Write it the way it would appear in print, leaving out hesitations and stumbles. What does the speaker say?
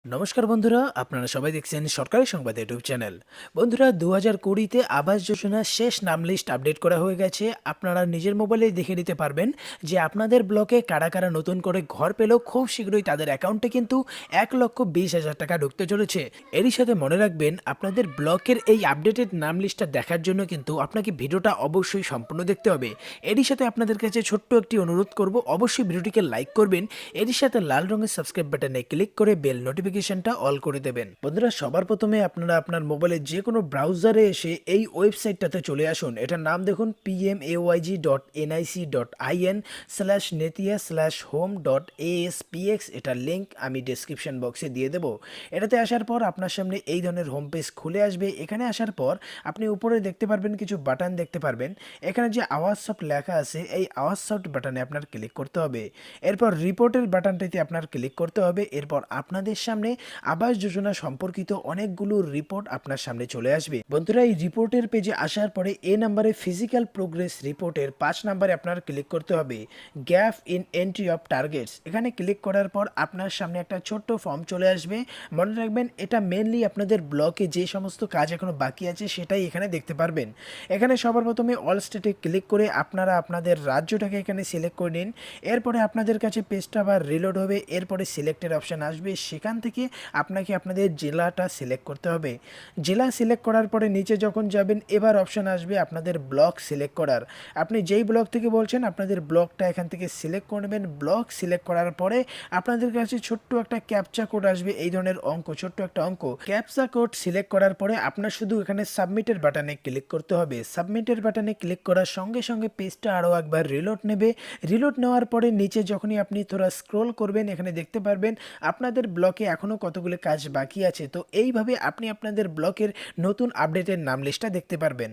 নমস্কার বন্ধুরা, আপনারা সবাই দেখছেন সরকারি সংবাদ ইউটিউব চ্যানেল। বন্ধুরা, 2020-তে আবাস যোজনার শেষ নাম লিস্ট আপডেট করা হয়ে গেছে। আপনারা নিজের মোবাইলে দেখে নিতে পারবেন যে আপনাদের ব্লকে কারা কারা নতুন করে ঘর পেল। খুব শীঘ্রই তাদের অ্যাকাউন্টে কিন্তু 1,20,000 টাকা ঢুকতে চলেছে। এরই সাথে মনে রাখবেন, আপনাদের ব্লকের এই আপডেটেড নাম লিস্টটা দেখার জন্য কিন্তু আপনাকে ভিডিওটা অবশ্যই সম্পূর্ণ দেখতে হবে। এরই সাথে আপনাদের কাছে ছোট্ট একটি অনুরোধ করব, অবশ্যই ভিডিওটিকে লাইক করবেন। এরই সাথে লাল রঙের সাবস্ক্রাইব বাটনে ক্লিক করে বেল নোটিফিকেশনটা অল করে দেবেন। বন্ধুরা, সবার প্রথমে আপনারা আপনার মোবাইলে যে কোনো ব্রাউজারে এসে এই ওয়েবসাইটটাতে চলে আসুন। এটার নাম দেখুন pmayg.nic.in/netia/home.aspx। এটার লিঙ্ক আমি ডেসক্রিপশন বক্সে দিয়ে দেবো। এটাতে আসার পর আপনার সামনে এই ধরনের হোম পেজ খুলে আসবে। এখানে আসার পর আপনি উপরে দেখতে পারবেন কিছু বাটন দেখতে পারবেন। এখানে যে আওয়াজ সফট লেখা আছে, এই আওয়াজ সফট বাটনে আপনার ক্লিক করতে হবে। এরপর রিপোর্টের বাটনটিতে আপনার ক্লিক করতে হবে। এরপর আপনাদের সামনে আবাস যোজনা সম্পর্কিত অনেকগুলো রিপোর্ট আপনার সামনে চলে আসবে। বন্ধুরা, এই রিপোর্টের পেজে আসার পরে এ নাম্বারে ফিজিক্যাল প্রোগ্রেস রিপোর্টের 5 নাম্বারে আপনার ক্লিক করতে হবে gap in entry of targets. এখানে ক্লিক করার পর আপনার সামনে একটা ছোট্ট ফর্ম চলে আসবে। মনে রাখবেন, এটা মেনলি আপনাদের ব্লকে যে সমস্ত কাজ এখনো বাকি আছে সেটাই এখানে দেখতে পারবেন। এখানে সবার প্রথমে অল স্টেটে ক্লিক করে আপনারা আপনাদের রাজ্যটাকে এখানে সিলেক্ট করে নিন। এরপরে আপনাদের কাছে পেজটা আবার রিলোড হবে। এরপরে সিলেক্টের অপশান আসবে, সেখান থেকে আপনাকে আপনাদের জেলাটা সিলেক্ট করতে হবে। জেলা সিলেক্ট করার পরে নিচে যখন যাবেন, এবার অপশান আসবে আপনাদের ব্লক সিলেক্ট করার। আপনি যেই ব্লক থেকে বলছেন আপনাদের ব্লকটা এখান থেকে সিলেক্ট করে নেবেন। ব্লক সিলেক্ট করার পরে আপনাদের কাছে ছোট্ট একটা ক্যাপচা কোড আসবে, এই ধরনের অঙ্ক, ছোট্ট একটা অঙ্ক। ক্যাপচা কোড সিলেক্ট করার পরে আপনার শুধু এখানে সাবমিটের বাটনে ক্লিক করতে হবে। সাবমিটের বাটনে ক্লিক করার সঙ্গে সঙ্গে পেজটা আরও একবার রিলোড নেবে। রিলোড নেওয়ার পরে নিচে যখনই আপনি থোড়া স্ক্রোল করবেন, এখানে দেখতে পারবেন আপনাদের ব্লকে এখনও কতগুলো কাজ বাকি আছে। তো এইভাবে আপনি আপনাদের ব্লকের নতুন আপডেটের নাম লিস্টটা দেখতে পারবেন।